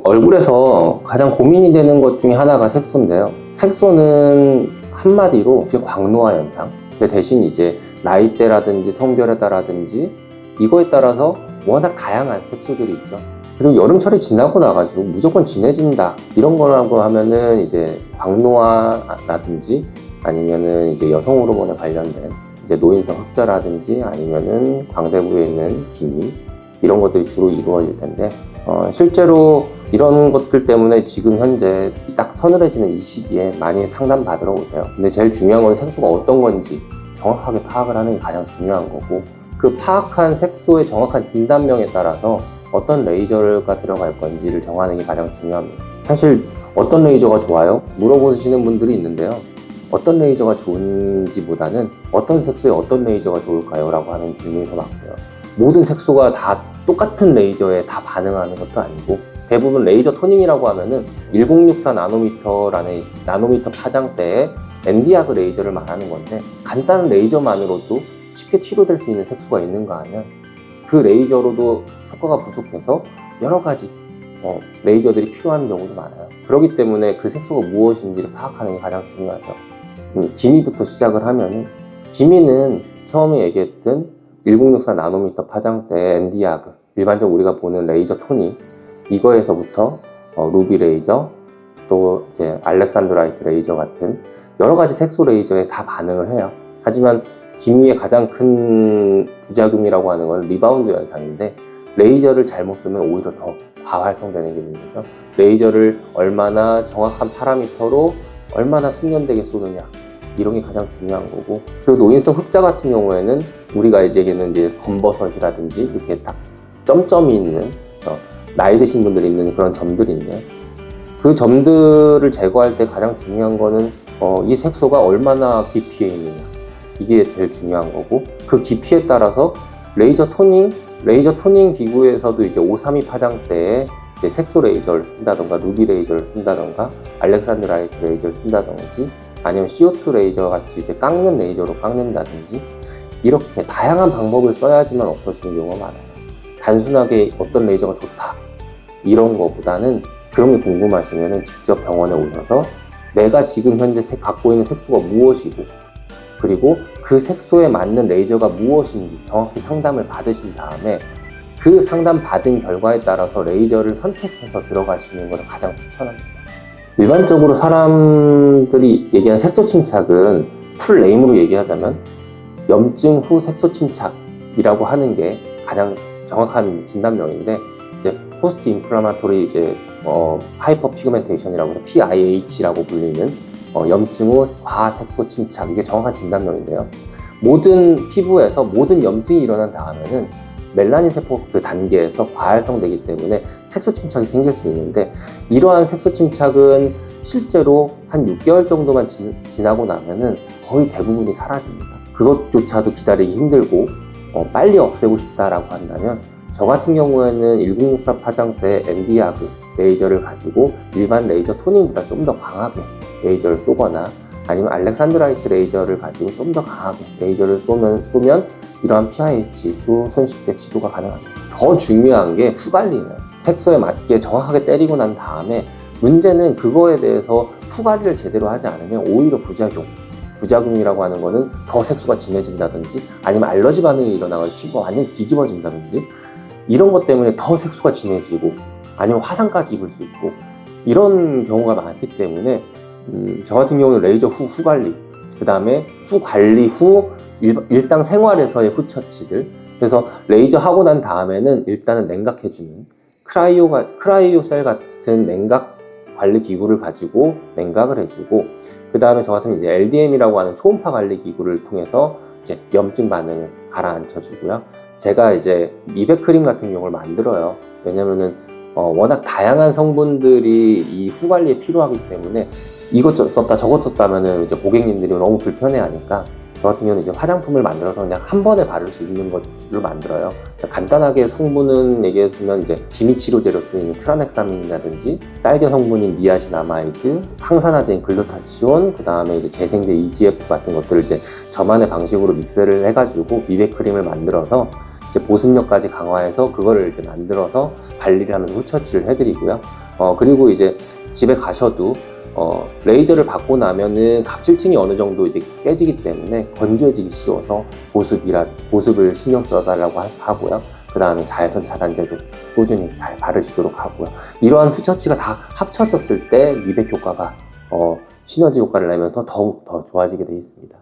얼굴에서 가장 고민이 되는 것 중에 하나가 색소인데요. 색소는 한마디로 광노화 현상. 대신 이제 나이대라든지 성별에 따라든지 이거에 따라서 워낙 다양한 색소들이 있죠. 그리고 여름철이 지나고 나가지고 무조건 진해진다 이런 거라고 하면은 이제 광노화라든지 아니면은 이제 여성 호르몬에 관련된 이제 노인성 흑자라든지 아니면은 광대 부위에 있는 기미 이런 것들이 주로 이루어질 텐데 실제로 이런 것들 때문에 지금 현재 딱 서늘해지는 이 시기에 많이 상담 받으러 오세요. 근데 제일 중요한 건 색소가 어떤 건지 정확하게 파악을 하는 게 가장 중요한 거고, 그 파악한 색소의 정확한 진단명에 따라서 어떤 레이저가 들어갈 건지를 정하는 게 가장 중요합니다. 사실 어떤 레이저가 좋아요? 물어보시는 분들이 있는데요. 어떤 레이저가 좋은지보다는 어떤 색소에 어떤 레이저가 좋을까요? 라고 하는 질문이 더 많고요. 모든 색소가 다 똑같은 레이저에 다 반응하는 것도 아니고, 대부분 레이저 토닝이라고 하면은 1064 나노미터라는 나노미터 파장대의 엔디아그 레이저를 말하는 건데, 간단한 레이저만으로도 쉽게 치료될 수 있는 색소가 있는가 하면 그 레이저로도 효과가 부족해서 여러 가지 레이저들이 필요한 경우도 많아요. 그렇기 때문에 그 색소가 무엇인지를 파악하는 게 가장 중요하죠. 기미부터 시작을 하면은, 기미는 처음에 얘기했던 1064 나노미터 파장대 엔디아그, 일반적으로 우리가 보는 레이저 토닝, 이거에서부터 루비 레이저, 또 이제 알렉산드라이트 레이저 같은 여러 가지 색소 레이저에 다 반응을 해요. 하지만 기미의 가장 큰 부작용이라고 하는 건 리바운드 현상인데, 레이저를 잘못 쓰면 오히려 더 과활성되는 게 문제죠. 레이저를 얼마나 정확한 파라미터로 얼마나 숙련되게 쏘느냐, 이런 게 가장 중요한 거고, 그리고 노인성 흑자 같은 경우에는 우리가 이제 검버섯이라든지 이렇게 딱 점점이 있는 나이 드신 분들이 있는 그런 점들인데, 그 점들을 제거할 때 가장 중요한 거는 이 색소가 얼마나 깊이에 있느냐, 이게 제일 중요한 거고, 그 깊이에 따라서 레이저 토닝 기구에서도 이제 532 파장대에 이제 색소 레이저를 쓴다던가 루비 레이저를 쓴다던가 알렉산드라이트 레이저를 쓴다든지 아니면 CO2 레이저 같이 이제 깎는 레이저로 깎는다든지, 이렇게 다양한 방법을 써야지만 없어지는 경우가 많아요. 단순하게 어떤 레이저가 좋다 이런 거보다는, 그런 게 궁금하시면 직접 병원에 오셔서 내가 지금 현재 갖고 있는 색소가 무엇이고, 그리고 그 색소에 맞는 레이저가 무엇인지 정확히 상담을 받으신 다음에 그 상담 받은 결과에 따라서 레이저를 선택해서 들어가시는 것을 가장 추천합니다. 일반적으로 사람들이 얘기하는 색소 침착은 풀 네임으로 얘기하자면 염증 후 색소 침착이라고 하는 게 가장 정확한 진단명인데, 이제 포스트 인플라마토리 하이퍼 피그멘테이션이라고 해서 PIH라고 불리는 염증 후 과색소 침착, 이게 정확한 진단명인데요. 모든 피부에서 모든 염증이 일어난 다음에는 멜라닌 세포 그 단계에서 과활성되기 때문에 색소 침착이 생길 수 있는데, 이러한 색소 침착은 실제로 한 6개월 정도만 지나고 나면은 거의 대부분이 사라집니다. 그것조차도 기다리기 힘들고 빨리 없애고 싶다라고 한다면, 저 같은 경우에는 1064 파장대 엔디아그 레이저를 가지고 일반 레이저 토닝보다 좀 더 강하게 레이저를 쏘거나, 아니면 알렉산드라이트 레이저를 가지고 좀 더 강하게 레이저를 쏘면 이러한 PIH도 손쉽게 치료가 가능합니다. 더 중요한 게 후관리는, 색소에 맞게 정확하게 때리고 난 다음에 문제는 그거에 대해서 후관리를 제대로 하지 않으면 오히려 부작용이라고 하는 거는 더 색소가 진해진다든지, 아니면 알러지 반응이 일어나서 피부가 완전히 뒤집어진다든지, 이런 것 때문에 더 색소가 진해지고 아니면 화상까지 입을 수 있고, 이런 경우가 많기 때문에 저 같은 경우는 레이저 후관리, 그 다음에 후관리 후 일상생활에서의 후처치들, 그래서 레이저 하고 난 다음에는 일단은 냉각해주는 크라이오셀 같은 냉각 관리 기구를 가지고 냉각을 해주고, 그 다음에 저 같은 이제 LDM이라고 하는 초음파 관리 기구를 통해서 이제 염증 반응을 가라앉혀 주고요. 제가 이제 미백 크림 같은 경우를 만들어요. 왜냐면은 워낙 다양한 성분들이 이 후관리에 필요하기 때문에 이것 썼다 저것 썼다면은 이제 고객님들이 너무 불편해하니까, 저 같은 경우는 이제 화장품을 만들어서 그냥 한 번에 바를 수 있는 것을 만들어요. 간단하게 성분은 얘기해주면 이제 기미 치료제로 쓰이는 트라넥사민이라든지, 쌀겨 성분인 니아신아마이드, 항산화제인 글루타치온, 그 다음에 이제 재생제 EGF 같은 것들을 이제 저만의 방식으로 믹스를 해가지고 미백 크림을 만들어서 이제 보습력까지 강화해서 그거를 이제 만들어서 관리를 하면서 후처치를 해드리고요. 그리고 이제 집에 가셔도 레이저를 받고 나면은 각질층이 어느 정도 이제 깨지기 때문에 건조해지기 쉬워서 보습을 신경 써달라고 하고요. 그 다음에 자외선 차단제도 꾸준히 잘 바르시도록 하고요. 이러한 수처치가 다 합쳐졌을 때 미백 효과가 시너지 효과를 내면서 더욱 더 좋아지게 되어 있습니다.